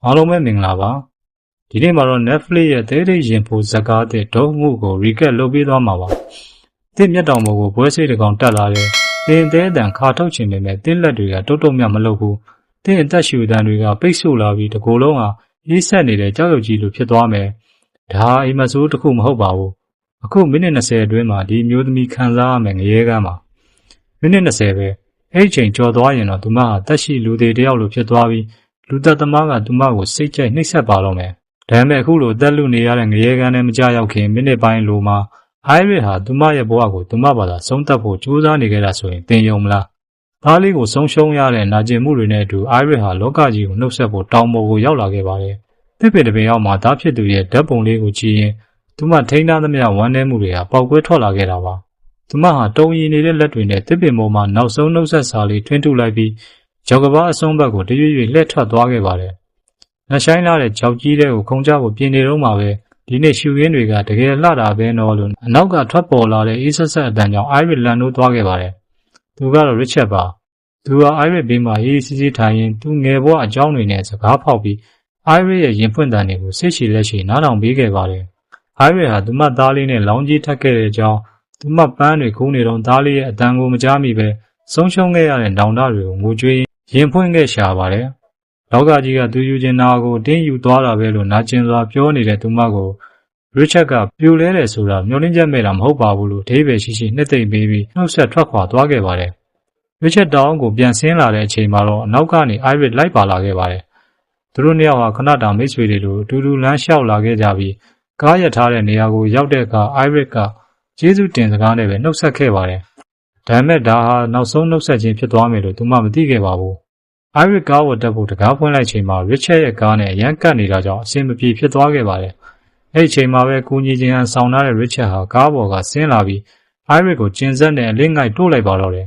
အားလုံးပဲမင်္ဂလာပါဒီနေ့မှာတော့ Netflix ရဲ့သေးသေးရင်ဖို့ဇာတ်ကားတဲ့ဒုံမှုကို recap လုပ်ပေးသွားမှာပါတစ်မျက်တောင်ပေါ်ကိုပွဲစိတ်တစ်ကောင်တက်လာတယ်တင်သေးအတန်ခါထုတ်ချင်ပေမဲ့တင်းလက်တွေကတုတ်တုတ်မြတ်မလုပ်ဘူးတင်းအသက်ရှူတန်တွေကပိတ်ဆို့လာပြီးတကိုယ်လုံးဟာအေးဆက်နေတဲ့ကြောက်ရွံ့ကြီးလိုဖြစ်သွားမယ်ဒါအိမ်မဆိုးတစ်ခုမဟုတ်ပါဘူးအခုမိနစ်20အတွင်းမှာဒီမျိုးသမီးခံစားရမယ်ငရဲကမ်းမှာမိနစ်20ပဲအဲ့ဒီချိန်ကြော်သွားရင်တော့သူမဟာတက်ရှိလူသေးတယောက်လိုဖြစ်သွားပြီးလူသက်သမားကသူမကိုစိတ်ကြိုက်နှိပ်စက်ပါတော့မယ်ဒါပေမဲ့အခုလိုတက်လူနေရတဲ့ငရဲကမ်းနဲ့မကြရောက်ခင်မိနစ်ပိုင်းလိုမှာအိုင်ရစ်ဟာသူမရဲ့ဘဝကိုသူမဘာသာဆုံးသက်ဖို့ကြိုးစားနေခဲ့တာဆိုရင်သင်ယုံမလားသားလေးကိုဆုံးရှုံးရတဲ့နာကျင်မှုတွေနဲ့အတူအိုင်ရစ်ဟာလောကကြီးကိုနှုတ်ဆက်ဖို့တောင်းပေါ်ကိုရောက်လာခဲ့ပါတယ်တစ်ပင်တစ်ပင်ရောက်မှသားဖြစ်သူရဲ့ဓာတ်ပုံလေးကိုကြည့်ရင်သူမထိန်းထားသမျှဝမ်းနည်းမှုတွေဟာပေါက်ကွဲထွက်လာခဲ့တာပါသူမဟာတုံရီနေတဲ့လက်တွေနဲ့တစ်ပင်ပေါ်မှာနောက်ဆုံးနှုတ်ဆက်စာလေးထွင်းထုတ်လိုက်ပြီးကြောက်ကဘာအဆုံးဘက်ကိုတရွေ့ရွေ့လှည့်ထွက်သွားခဲ့ပါတယ်။နှဆိုင်လာတဲ့ကြောက်ကြီးတဲ့ကိုခုံကြဖို့ပြင်နေတော့မှပဲဒီနေ့ရှူရင်းတွေကတကယ်လှတာပဲနော်လို့အနောက်ကထွက်ပေါ်လာတဲ့အေးဆက်ဆက်အတန်ကြောင့်အိုင်ရစ်လန်တို့သွားခဲ့ပါတယ်။သူကတော့ရစ်ချက်ပါ။သူဟာအိုင်ရစ်ဘေးမှာအေးစီးစီးထိုင်ရင်သူငယ်ဘဝအကြောင်းတွေနဲ့စကားဖောက်ပြီးအိုင်ရစ်ရဲ့ရင်ဖွင့်တန်တွေကိုစိတ်ရှည်လက်ရှည်နားထောင်ပေးခဲ့ပါတယ်။အိုင်ရစ်ဟာသူမသားလေးနဲ့လောင်းကြီးထက်ခဲ့တဲ့အကြောင်းသူမပန်းတွေခုနေတော့သားလေးရဲ့အတန်ကိုမကြားမိပဲဆုံးရှုံးခဲ့ရတဲ့နောင်တတွေကိုငိုကြွေးရင်ဖွင့်ခဲ့ရှာပါတယ်။လောကကြီးကသူယူကျင်နာကိုတင်းယူသွားတာပဲလို့နာကျင်စွာပြောနေတဲ့သူမကိုရစ်ချက်ကပြိုလဲတယ်ဆိုတာမျှော်လင့်ချက်မဲ့တာမဟုတ်ပါဘူးလို့အဓိပ္ပာယ်ရှိရှိနှစ်သိမ့်ပေးပြီးနှုတ်ဆက်ထွက်ခွာသွားခဲ့ပါတယ်။ရစ်ချက်တောင်းကိုပြန်ဆင်းလာတဲ့အချိန်မှာတော့အနောက်ကနေအိုင်ရစ်လိုက်ပါလာခဲ့ပါတယ်။သူတို့နှစ်ယောက်ဟာခဏတာမိတ်ဆွေတွေလိုအတူတူလမ်းလျှောက်လာခဲ့ကြပြီးကားရထားတဲ့နေရာကိုရောက်တဲ့အခါအိုင်ရစ်ကကျေးဇူးတင်စကားနဲ့ပဲနှုတ်ဆက်ခဲ့ပါတယ်။ဒါပေမဲ့ဒါဟာနောက်ဆုံးနှုတ်ဆက်ခြင်းဖြစ်သွားမယ်လို့သူမမသိခဲ့ပါဘူး။အိုင်ရစ်ကားဝတ်တက်ဖို့တကားဖွင့်လိုက်ချိန်မှာရစ်ချက်ရဲ့ကားနဲ့အရန်ကတ်နေတာကြောင့်အဆင်မပြေဖြစ်သွားခဲ့ပါတယ်။အဲ့ဒီချိန်မှာပဲကူညီခြင်းဟန်ဆောင်ထားတဲ့ရစ်ချက်ဟာကားပေါ်ကဆင်းလာပြီးအိုင်ရစ်ကိုကျင်ဆက်နဲ့အလင်းငိုက်တိုးလိုက်ပါတော့တယ်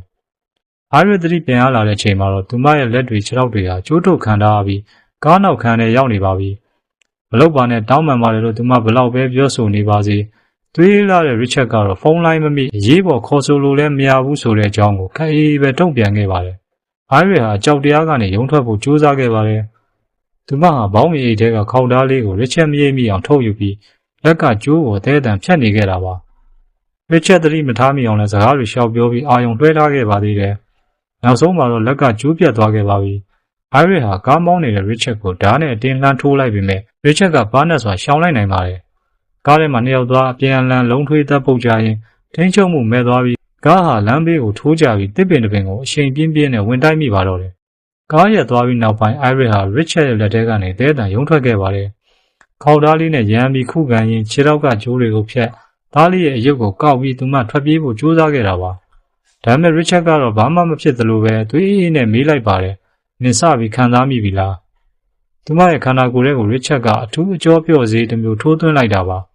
။အိုင်ရစ်သတိပြန်ရလာတဲ့ချိန်မှာတော့သူမရဲ့လက်တွေခြေထောက်တွေဟာကျိုးထုတ်ခံထားပြီးကားနောက်ခံနဲ့ရောက်နေပါပြီ။မလောက်ပါနဲ့တောင်းပန်ပါတယ်လို့သူမဘလောက်ပဲပြောဆိုနေပါစေ။တွေးလာတဲ့ရစ်ချက်ကတော့ဖုန်းလိုင်းမမိအရေးပေါ်ခေါ်ဆိုလို့လည်းမရဘူးဆိုတဲ့အကြောင်းကိုခက်အေးပဲတုံ့ပြန်ခဲ့ပါတယ်။အိုင်ရစ်ဟာကြောက်တရားကနေရုံထွက်ဖို့ကြိုးစားခဲ့ပါတယ်။သူမဟာဘောင်းမီအိတ်ထဲကခေါက်သားလေးကိုရစ်ချက်မရိပ်မိအောင်ထုတ်ယူပြီးလက်ကကျိုးကိုအသေးအတန်ဖြတ်နေခဲ့တာပါ။ရစ်ချက်သတိမထားမိအောင်လည်းစကားတွေရှောက်ပြောပြီးအာယုံလွှဲထားခဲ့ပါသေးတယ်။နောက်ဆုံးမှာတော့လက်ကကျိုးပြတ်သွားခဲ့ပါပြီ။အိုင်ရစ်ဟာကားမောင်းနေတဲ့ရစ်ချက်ကိုဓာတ်နဲ့အတင်းလှမ်းထိုးလိုက်ပေမဲ့ရစ်ချက်ကဘားနဲ့စွာရှောင်လိုက်နိုင်ပါတယ်။ကားထဲမှာနှစ်ယောက်သားအပြန်အလှန်လုံးထွေးသက်ပုတ်ကြရင်ထိန်းချုပ်မှုမဲ့သွားပြီးကားဟာလမ်းဘေးကိုထိုးကျပြီးတစ်ပင်တစ်ပင်ကိုအချိန်ပြင်းပြင်းနဲ့ဝင်တိုက်မိပါတော့တယ်။ကားရက်သွားပြီးနောက်ပိုင်းအိုင်ရစ်ဟာရစ်ချက်ရဲ့လက်ထဲကနေသဲတံရုံထွက်ခဲ့ပါတယ်။ခေါက်သားလေးနဲ့ရမ်းပြီးခုခံရင်ခြေထောက်ကကျိုးတွေကိုဖြတ်သားလေးရဲ့အယုတ်ကိုကောက်ပြီးသူမထွက်ပြေးဖို့ကြိုးစားခဲ့တာပါ။ဒါပေမဲ့ရစ်ချက်ကတော့ဘာမှမဖြစ်သလိုပဲသွေးအေးနဲ့မေးလိုက်ပါတယ်။နင်စပြီးခံစားမိပြီလား။သူမရဲ့ခန္ဓာကိုယ်ထဲကိုရစ်ချက်ကအထူးအကျော်ပြော့စေးတစ်မျိုးထိုးသွင်းလိုက်တာပါ။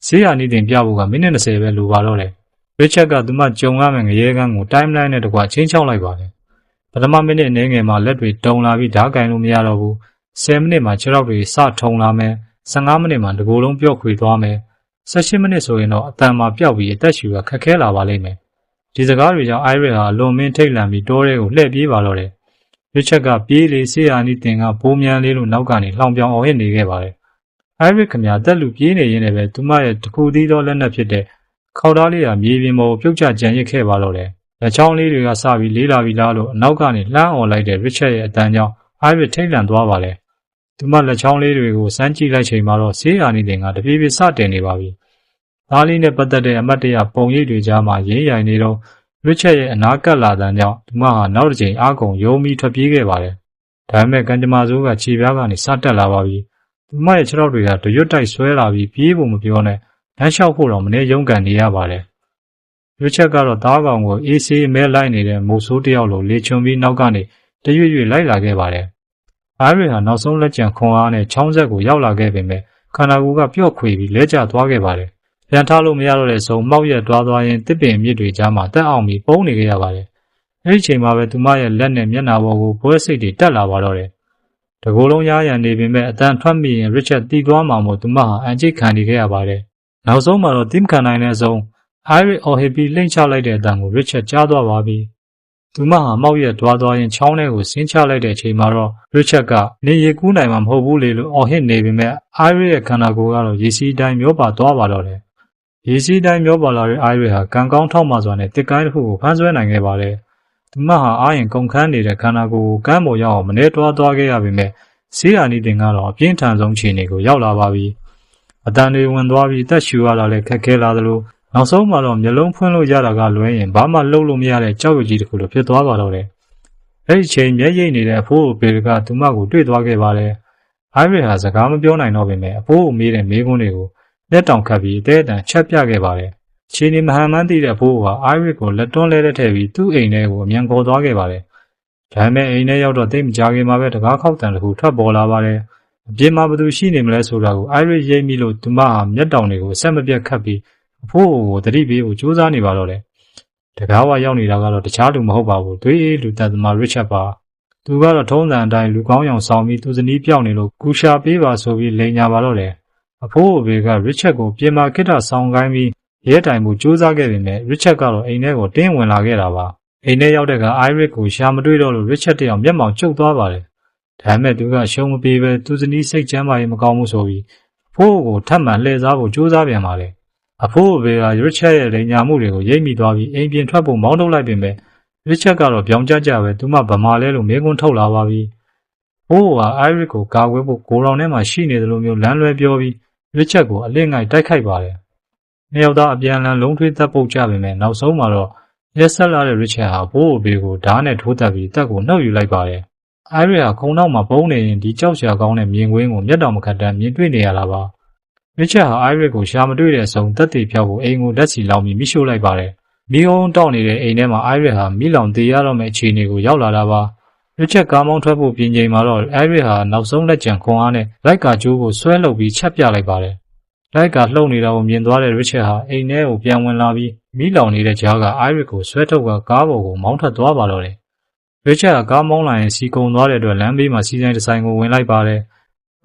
ဈေးရနေတင်ပြဖို့ကမိနစ်20ပဲလိုပါတော့တယ်။ရစ်ချက်ကသူမကြုံရမယ့်ငရဲကန်းကိုတိုင်းလိုင်းနဲ့တကွချင်းချောက်လိုက်ပါတယ်။ပထမမိနစ်အနည်းငယ်မှာလက်တွေတုံလာပြီးဓာတ်ကင်လို့မရတော့ဘူး။10မိနစ်မှာခြေထောက်တွေစထုံလာမယ်။15မိနစ်မှာတကိုယ်လုံးပြော့ခွေသွားမယ်။18မိနစ်ဆိုရင်တော့အတန်မှာပျောက်ပြီးအသက်ရှူကခက်ခဲလာပါလိမ့်မယ်။ဒီစကားတွေကြောင့်အိုင်ရစ်ဟာလွန်မင်းထိတ်လန့်ပြီးတောထဲကိုလှည့်ပြေးပါတော့တယ်။ရစ်ချက်ကပြေးလေဆေးရနီးတင်ကဘိုးမြန်လေးလိုနောက်ကနေလှောင်ပြောင်အောင်ဟစ်နေခဲ့ပါတယ်။အိုင်ရစ်ခမတက်လူပြေးနေရင်းနဲ့ပဲသူမရဲ့တခုသီးသောလက်နက်ဖြစ်တဲ့ခေါက်သားလေးဟာမြေပြင်ပေါ်ပြုတ်ကျကြံရစ်ခဲ့ပါတော့တယ်။လက်ချောင်းလေးတွေကစပြီးလေးလာပြီလားလို့အနောက်ကနေလှမ်းអော်လိုက်တဲ့ရစ်ချက်ရဲ့အတန်ကြောင့်အိုင်ရစ်ထိတ်လန့်သွားပါလေ။သူမလက်ချောင်းလေးတွေကိုစမ်းကြည့်လိုက်ချိန်မှာတော့ဆေးအာနီတင်ကတပြေးပြေးစတင်နေပါပြီ။သားလေးနဲ့ပတ်သက်တဲ့အမတ်တရပုံရိပ်တွေကြားမှာရင်းရိုင်နေတော့ရစ်ချက်ရဲ့အနာကပ်လာတဲ့ကြောင့်သူမဟာနောက်တစ်ချိန်အားကုန်ယုံပြီးထွက်ပြေးခဲ့ပါတယ်။ဒါပေမဲ့ကံကြမ္မာဆိုးကခြေပြားကနေစတက်လာပါပြီ။သူမရဲ့ခြေထောက်တွေကတရွတ်တိုက်ဆွဲလာပြီးပြေးဖို့မပြောနဲ့လမ်းလျှောက်ဖို့တော့မနေရုန်းကန်နေရပါတယ်။ရစ်ချက်ကတော့သားကောင်ကိုအေးဆေးမဲလိုက်နေတဲ့မိုးဆိုးတယောက်လိုလေချွန်ပြီးနောက်ကနေတရွရွလိုက်လာခဲ့ပါတယ်။အိုင်ရစ်ဟာနောက်ဆုံးလက်ကျန်ခွန်အားနဲ့ချောင်းဆက်ကိုရောက်လာခဲ့ပေမဲ့ခန္ဓာကိုယ်ကပျော့ခွေပြီးလဲကျသွားခဲ့ပါတယ်။ပြန်ထားလို့မရတော့တဲ့အဆုံးမောက်ရက်သွားရင်တစ်ပင်မြစ်တွေကြားမှာတက်အောင်ပြီးပုံနေခဲ့ရပါတယ်။အဲဒီချိန်မှာပဲသူမရဲ့လက်နဲ့မျက်နှာပေါ်ကိုဘွဲစိတ်တွေတက်လာပါတော့တယ်။တကိုယ်လုံးရားရံနေပေမဲ့အတန်ထွက်မိရင်ရစ်ချက်တီးသွားမှမို့သူမဟာအန်ချိတ်ခံနေခဲ့ရပါတယ်။နောက်ဆုံးမှာတော့တင်းခံနိုင်တဲ့အဆုံးအိုင်ရစ်အော်ဟစ်ပြီးလှိမ့်ချလိုက်တဲ့အတန်ကိုရစ်ချက်ကြားသွားပါပြီ သူမဟာမောက်ရက်တွားသွားရင်ချောင်းထဲကိုဆင်းချလိုက်တဲ့အချိန်မှာတော့ရစ်ချတ်ကနေရေကူးနိုင်မှာမဟုတ်ဘူးလေလို့အော်ဟစ်နေပေမဲ့အိုင်ရစ်ရဲ့ခန္ဓာကိုယ်ကတော့ရေစီးတိုင်းမျောပါသွားပါတော့တယ်။ရေစီးတိုင်းမျောပါလာတဲ့အိုင်ရစ်ဟာကံကောင်းထောက်မှစွာနဲ့တစ်ကိုင်းတစ်ခုကိုဖမ်းဆွဲနိုင်ခဲ့ပါတယ်။သူမဟာအားရင်ကုန်ခန်းနေတဲ့ခန္ဓာကိုယ်ကိုကမ်းပေါ်ရောက်အောင်မနေတွားသွားခဲ့ရပေမဲ့ဆေးရနီတင်ကတော့အပြင်းထန်ဆုံးခြေအနေကိုရောက်လာပါပြီ။အတန်တွေဝင်သွားပြီးတက်ရှူရတာလည်းခက်ခဲလာသလိုနောက်ဆုံးမှာတော့မျက်လုံးဖွင့်လို့ရတာကလွဲရင်ဘာမှလှုပ်လို့မရတဲ့ကြောက်ရွံ့ကြီးတစ်ခုလိုဖြစ်သွားပါတော့တယ်။အဲ့ဒီချိန်မျက်ရည်နေတဲ့အဖိုးကိုပေကသူမကိုတွေ့သွားခဲ့ပါတယ်။အိုင်ရစ်ဟာစကားမပြောနိုင်တော့ပေမဲ့အဖိုးကိုမေးတဲ့မေးခွန်းတွေကိုလက်တောင်ခတ်ပြီးအသေးအတန်ချက်ပြခဲ့ပါတယ်။ခြေနေမဟန်မှန်းသိတဲ့အဖိုးကအိုင်ရစ်ကိုလက်တွန်းလဲတဲ့ထည့်ပြီးသူ့အိမ်ထဲကိုအမြန်ခေါ်သွားခဲ့ပါတယ်။ဒါပေမဲ့အိမ်ထဲရောက်တော့တိတ်မကြခင်မှာပဲတကားခောက်တန်တစ်ခုထွက်ပေါ်လာပါတယ်။အပြင်မှာဘသူရှိနေမလဲဆိုတာကိုအိုင်ရစ်ရိပ်မိလို့သူမဟာမျက်တောင်တွေကိုအဆက်မပြတ်ခတ်ပြီးအဖိုးကိုတတိပေးဖို့ကြိုးစားနေပါတော့တယ်။တကားဝရောက်နေတာကတော့တခြားလူမဟုတ်ပါဘူး။သွေးအေးလူသက်သမားရစ်ချတ်ပါ။သူကတော့ထုံးစံအတိုင်းလူကောင်းရောင်ဆောင်ပြီးသူဇနီးပြောင်းနေလို့ကူရှာပေးပါဆိုပြီးလိန်ညာပါတော့တယ်။အဖိုးဘေကရစ်ချတ်ကိုပြင်မာခိတ္တဆောင်ကိုင်းပြီးရဲတိုင်မှုကြိုးစားခဲ့ပေမဲ့ရစ်ချတ်ကတော့အိမ်ထဲကိုတင်းဝင်လာခဲ့တာပါ။အိမ်ထဲရောက်တဲ့ကအိုင်ရစ်ကိုရှာမတွေ့တော့လို့ရစ်ချတ်တယောက်မျက်မှောင်ကျုပ်သွားပါတယ်။ဒါပေမဲ့သူကရှုံးမပေးပဲသူဇနီးစိတ်ချမ်းသာရေးမကောင်းမှုဆိုပြီးအဖိုးကိုထပ်မံလှည့်စားဖို့ကြိုးစားပြန်ပါလေ။အဖိုးဘေကရစ်ချတ်ရဲ့လိန်ညာမှုတွေကိုရိပ်မိသွားပြီးအိမ်ပြင်ထွက်ဖို့မောင်းထုတ်လိုက်ပေမဲ့ရစ်ချတ်ကတော့ပြောင်ကျကျပဲသူမဗမာလဲလို့မေးခွန်းထုတ်လာပါပြီ။အိုးကအိုင်ရစ်ကိုကာကွယ်ဖို့ကိုရောင်ထဲမှာရှိနေတယ်လို့မျိုးလမ်းလွဲပြောပြီးရစ်ချတ်ကိုအလစ်ငိုက်တိုက်ခိုက်ပါတယ်။နှစ်ယောက်သားအပြန်အလှန်လုံးထွေးသက်ပုတ်ကြပေမဲ့နောက်ဆုံးမှာတော့ရက်ဆက်လာတဲ့ရစ်ချတ်ဟာဘိုးဘေကိုဓာတ်နဲ့ထိုးတက်ပြီးတက်ကိုနှုတ်ယူလိုက်ပါတယ်။အိုင်ရစ်ဟာခုံနောက်မှာပုံနေရင်ဒီကြောက်စရာကောင်းတဲ့မြင်ကွင်းကိုမျက်တောင်မခတ်တမ်းမြင်တွေ့နေရတာပါ။ရစ်ချတ်ဟာအိုင်ရစ်ကိုရှာမတွေ့တဲ့အဆုံးတက်တည်ဖြောက်ကိုအိမ်ကိုလက်စီလောင်ပြီးမိရှို့လိုက်ပါတယ်။မီးဟုံးတောက်နေတဲ့အိမ်ထဲမှာအိုင်ရစ်ဟာမိလောင်သေးရတော့မယ့်အခြေအနေကိုရောက်လာတာပါ။ရစ်ချတ်ကားမောင်းထွက်ဖို့ပြင်ချိန်မှာတော့အိုင်ရစ်ဟာနောက်ဆုံးလက်ကျန်ခွန်အားနဲ့လိုက်ကာကျိုးကိုဆွဲလုပ်ပြီးချက်ပြလိုက်ပါတယ်။လိုက်ကာလှုပ်နေတာကိုမြင်သွားတဲ့ရစ်ချတ်ဟာအိမ်ထဲကိုပြန်ဝင်လာပြီးမိလောင်နေတဲ့ကြားကအိုင်ရစ်ကိုဆွဲထုတ်ကားပေါ်ကိုမောင်းထွက်သွားပါတော့တယ်။ရစ်ချတ်ကကားမောင်းလာရင်စီကုံသွားတဲ့အတွက်လမ်းဘေးမှာစီဆိုင်တစ်ဆိုင်ကိုဝင်လိုက်ပါတယ်။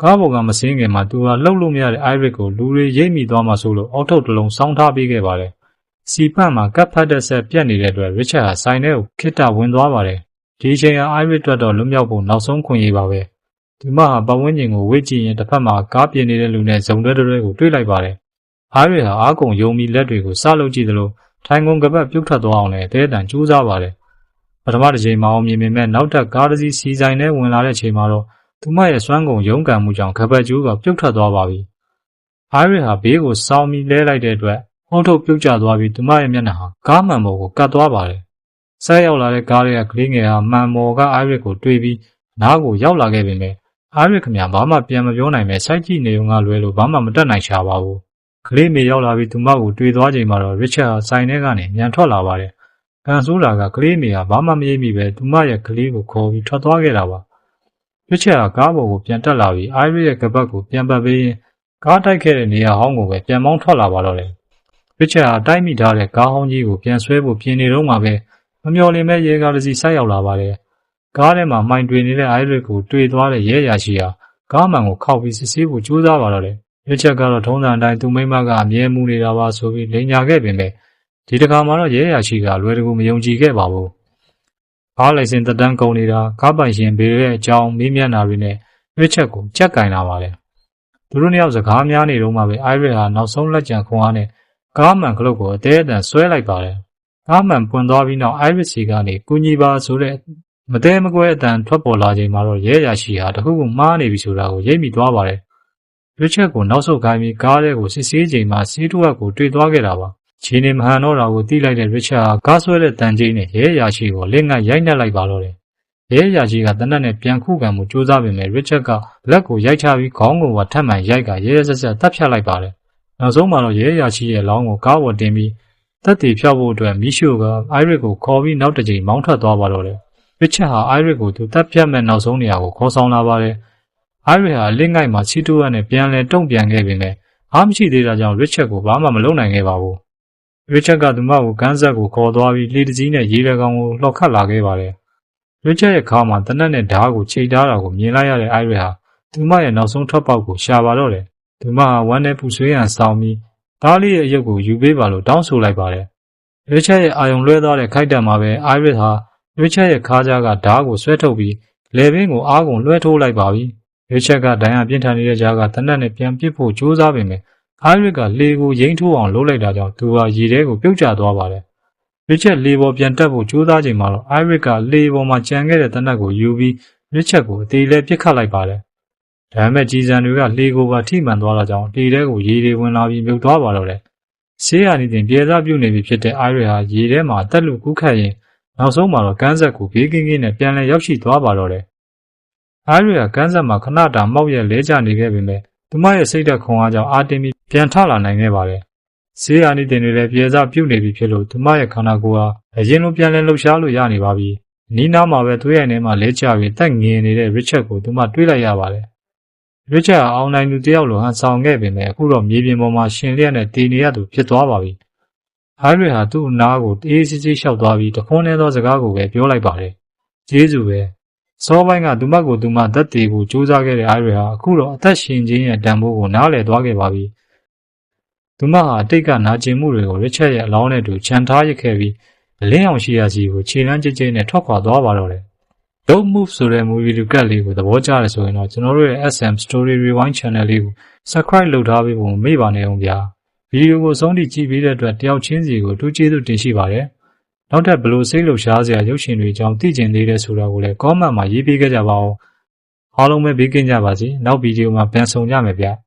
ကားပေါ်ကမစင်းခင်မှာသူဟာလှုပ်လို့မရတဲ့အိုင်ရစ်ကိုလူတွေရိပ်မိသွားမှဆိုလို့အောက်ထုတ်တစ်လုံးစောင်းထားပေးခဲ့ပါတယ်။စီပန့်မှာကပ်ဖတ်တဲ့ဆက်ပြက်နေတဲ့အတွက်ရစ်ချတ်ဟာဆိုင်ထဲကိုခိတ္တဝင်သွားပါတယ်။ဒီအချိန်ဟာအိုင်ရစ်အတွက်တော့လွတ်မြောက်ဖို့နောက်ဆုံးခွင့်ရပါပဲ။သူမဟာပတ်ဝန်းကျင်ကိုဝေ့ကြည့်ရင်တစ်ဖက်မှာကားပြင်းနေတဲ့လူနဲ့ဇုံတွဲကိုတွေ့လိုက်ပါတယ်။အိုင်ရစ်ဟာအားကုန်ယုံပြီးလက်တွေကိုစလုပ်ကြည့်သလိုထိုင်ကုန်ကပတ်ပြုတ်ထွက်သွားအောင်လည်းအသေးအတန်ကြိုးစားပါတယ်။ပထမတစ်ချိန်မှာအောင်မြင်ပေမဲ့နောက်ထပ်ကားတစ်စီးစီဆိုင်ထဲဝင်လာတဲ့ချိန်မှာတော့သူမရဲ့စွမ်းကုန်ရုန်းကန်မှုကြောင့်ကပတ်ကျိုးကပြုတ်ထွက်သွားပါပြီ။အိုင်ရစ်ဟာဘေးကိုစောင်းပြီးလဲလိုက်တဲ့အတွက်ဟုံးထုတ်ပြုတ်ကျသွားပြီးသူမရဲ့မျက်နှာဟာကားမှန်ပေါ်ကိုကတ်သွားပါတယ်။ဆက်ရောက်လာတဲ့ကားရဲ့ကလေးငယ်ဟာမှန်ပေါ်ကအိုင်ရစ်ကိုတွေးပြီးနားကိုရောက်လာခဲ့ပေမဲ့အိုင်ရစ်ခင်ဗျာဘာမှပြန်မပြောနိုင်ပဲစိုက်ကြည့်နေုံကလွဲလို့ဘာမှမတတ်နိုင်ရှာပါဘူး။ကလေးမေရောက်လာပြီးသူမကိုတွေးသွားချိန်မှာတော့ရစ်ချတ်ဟာဆိုင်ထဲကနေမြန်ထွက်လာပါတယ်။ကန်ဆိုးလာကကလေးမေဟာဘာမှမရိပ်မိပဲသူမရဲ့ကလေးကိုခေါ်ပြီးထွက်သွားခဲ့တာပါ။ရစ်ချတ်ဟာကားပေါ်ကိုပြန်တက်လာပြီးအိုင်ရစ်ရဲ့ကပတ်ကိုပြန်ပတ်ပေးရင်ကားတိုက်ခဲ့တဲ့နေရာဟောင်းကိုပဲပြန်မောင်းထွက်လာပါတော့တယ်။ရစ်ချတ်ဟာတိုက်မိထားတဲ့ကားဟောင်းကြီးကိုပြန်ဆွဲဖို့ပြင်နေတော့မှပဲမမျှော်လင့်မဲ့ရဲကားတစ်စီးဆိုက်ရောက်လာပါတယ်။ကားထဲမှာမှိုင်တွေနေတဲ့အိုင်ရစ်ကိုတွေ့သွားတဲ့ရဲရရှိဟာကားမှန်ကိုခောက်ပြီးစစ်ဆေးဖို့ကြိုးစားပါတော့တယ်။ရစ်ချတ်ကတော့ထုံးစံအတိုင်းသူမိမကအမြဲမူနေတာပါဆိုပြီးလိန်ညာခဲ့ပေမဲ့ဒီတစ်ခါမှတော့ရဲရရှိကလွယ်တကူမယုံကြည်ခဲ့ပါဘူး။ကားလိုက်စင်တက်တန်းကုန်နေတာကားပိုင်ရှင်ဘေရဲ့အကြောင်းမေးမြန်းတာတွေနဲ့ရစ်ချတ်ကိုကြက်ကင်လာပါတယ်။သူတို့နှစ်ယောက်စကားများနေတော့မှပဲအိုင်ရစ်ဟာနောက်ဆုံးလက်ကျန်ခွန်အားနဲ့ကားမှန်ကလုတ်ကိုအသေးအတန်ဆွဲလိုက်ပါတယ်။ကားမှန်ပွင့်သွားပြီးနောက်အိုင်ရစ်စီကနေကူညီပါဆိုတဲ့မတဲမကွဲအတန်ထွက်ပေါ်လာချိန်မှာတော့ရဲရရှိဟာတခုခုမှားနေပြီဆိုတာကိုရိပ်မိသွားပါတယ်။ရစ်ချတ်ကိုနောက်ဆုတ်ခိုင်းပြီးကားထဲကိုစစ်ဆေးချိန်မှာစီးတူဝက်ကိုတွေ့သွားခဲ့တာပါ။ခြေနေမဟန်တော့တာကိုသိလိုက်တဲ့ရစ်ချတ်ဟာကားဆွဲတဲ့တန်ကြီးနဲ့ရဲရရှိကိုလက်ငတ်ရိုက်နှက်လိုက်ပါတော့တယ်။ရဲရရှိကတနက်နဲ့ပြန်ခုခံမှုကြိုးစားပေမဲ့ရစ်ချတ်ကလက်ကိုရိုက်ချပြီးခေါင်းကိုဝထပ်မှန်ရိုက်ကရဲရဲဆက်ဆက်တပ်ဖြတ်လိုက်ပါတယ်။နောက်ဆုံးမှာတော့ရဲရရှိရဲ့လောင်းကိုကားပေါ်တင်ပြီးတက်တီဖြောက်ဖို့အတွက်မီးရှို့ကအိုင်ရစ်ကိုခေါ်ပြီးနောက်တစ်ချိန်မောင်းထွက်သွားပါတော့တယ်။ရစ်ချတ်ဟာအိုင်ရစ်ကိုသူတပ်ဖြတ်မဲ့နောက်ဆုံးနေရာကိုခေါ်ဆောင်လာပါတယ်။အိုင်ရစ်ဟာလက်ငိုက်မှာချီတူဝက်နဲ့ပြန်လဲတုံ့ပြန်ခဲ့ပေမဲ့အားမရှိသေးတာကြောင့်ရစ်ချတ်ကိုဘာမှမလုပ်နိုင်ခဲ့ပါဘူး။ရစ်ချတ်ကသူမကိုကန်းဆက်ကိုခေါ်သွားပြီးလှေတစည်းနဲ့ရေလက်ကောင်ကိုလှော်ခတ်လာခဲ့ပါတယ်။ရစ်ချတ်ရဲ့ခါမှာတနက်နဲ့ဓားကိုချိတ်ထားတာကိုမြင်လိုက်ရတဲ့အိုင်ရစ်ဟာသူမရဲ့နောက်ဆုံးထွက်ပေါက်ကိုရှာပါတော့တယ်။သူမဟာဝမ်းနဲ့ပူဆွေးရန်ဆောင်ပြီးသားလေးရဲ့အယုတ်ကိုယူပေးပါလို့တောင်းဆိုလိုက်ပါတယ်။ရစ်ချတ်ရဲ့အာယုံလွှဲသွားတဲ့ခိုက်တံမှာပဲအိုင်ရစ်ဟာ Richard ရဲ့ခါးကြားကဓာတ်ကိုဆွဲထုတ်ပြီးလေပင်ကိုအားကုန်လွှဲထိုးလိုက်ပါပြီ။ Richard ကဒဏ်ရာပြင်းထန်နေတဲ့ကြားကတနက်နဲ့ပြန်ပစ်ဖို့ကြိုးစားပေမဲ့ Iris ကလေကိုရိမ့်ထိုးအောင်လုပ်လိုက်တာကြောင့်သူဟာရေထဲကိုပြုတ်ကျသွားပါတယ်။ Richard လေပေါ်ပြန်တက်ဖို့ကြိုးစားချိန်မှာတော့ Iris ကလေပေါ်မှာကြံခဲ့တဲ့တနက်ကိုယူပြီး Richard ကိုအသေးလဲပစ်ခတ်လိုက်ပါတယ်။ဒါပေမဲ့ကြီးစံတွေကလေကိုပါထိမှန်သွားတာကြောင့်လေထဲကိုရေတွေဝင်လာပြီးမြုပ်သွားပါတော့တယ်။ဆေးရည်တင်ပြေစားပြုတ်နေပြီဖြစ်တဲ့ Iris ဟာရေထဲမှာအသက်လူကူးခတ်ရင်နောက်ဆုံးမှာတော့ကန်းဆက်ကိုဘေးကင်းကင်းနဲ့ပြန်လည်ရောက်ရှိသွားပါတော့တယ်။ Iris ကကန်းဆက်မှာခဏတာမောက်ရက်လဲကျနေခဲ့ပေမဲ့သူမရဲ့စိတ်ဓာတ်ခွန်အားကြောင့်အာတင်ပြီးပြန်ထလာနိုင်ခဲ့ပါတယ်။ဆေးရည်တင်တွေလည်းပြေစားပြုတ်နေပြီဖြစ်လို့သူမရဲ့ခန္ဓာကိုယ်ဟာအရင်လိုပြန်လည်လှုပ်ရှားလို့ရနေပါပြီ။နီးနားမှာပဲသွေးရည်ထဲမှာလဲကျပြီးတက်ငင်နေတဲ့ Richard ကိုသူမတွေးလိုက်ရပါတယ်။ Richard ဟာအောင်နိုင်သူတယောက်လိုဟန်ဆောင်ခဲ့ပေမဲ့အခုတော့မြေပြင်ပေါ်မှာရှင်လျက်နဲ့တည်နေရသူဖြစ်သွားပါပြီ။ Iris ဟာသူ့အနားကိုအေးစစ်စစ်လျှောက်သွားပြီးတခွန်းနဲ့သောစကားကိုပဲပြောလိုက်ပါတယ်။ကျေးဇူးပဲ။စောပိုင်းကသူမကိုသူမသက်သေကိုစူးစမ်းခဲ့တဲ့ Iris ဟာအခုတော့အသက်ရှင်ခြင်းရဲ့တန်ဖိုးကိုနားလည်သွားခဲ့ပါပြီ။သူမဟာအတိတ်ကနာကျင်မှုတွေကို Richard ရဲ့အလောင်းနဲ့တူခြံထားရစ်ခဲ့ပြီးအလင်းအောင်ရှိရာစီကိုခြေလမ်းကျကျနဲ့ထွက်ခွာသွားပါတော့တယ်။ Don't Move ဆိုတဲ့ movie recap လေးကိုသဘောကျတယ်ဆိုရင်တော့ကျွန်တော်တို့ရဲ့ SM Story Rewind Channel လေးကို Subscribe လုပ်ထားပေးဖို့မမေ့ပါနဲ့အောင်ဗျာ။ဗီဒီယိုကိုအဆုံးထိကြည့်ပြီးတဲ့အတွက်တယောက်ချင်းစီကိုအထူးကျေးဇူးတင်ရှိပါတယ်။နောက်ထပ်ဘလို့စိတ်လှုပ်ရှားစရာရုပ်ရှင်တွေအကြောင်းသိချင်သေးတဲ့ဆိုတာကိုလည်း comment မှာရေးပေးခဲ့ကြပါဦး။အားလုံးပဲဘေးကင်းကြပါစေ။နောက်ဗီဒီယိုမှာပြန်ဆုံကြမယ်ဗျ။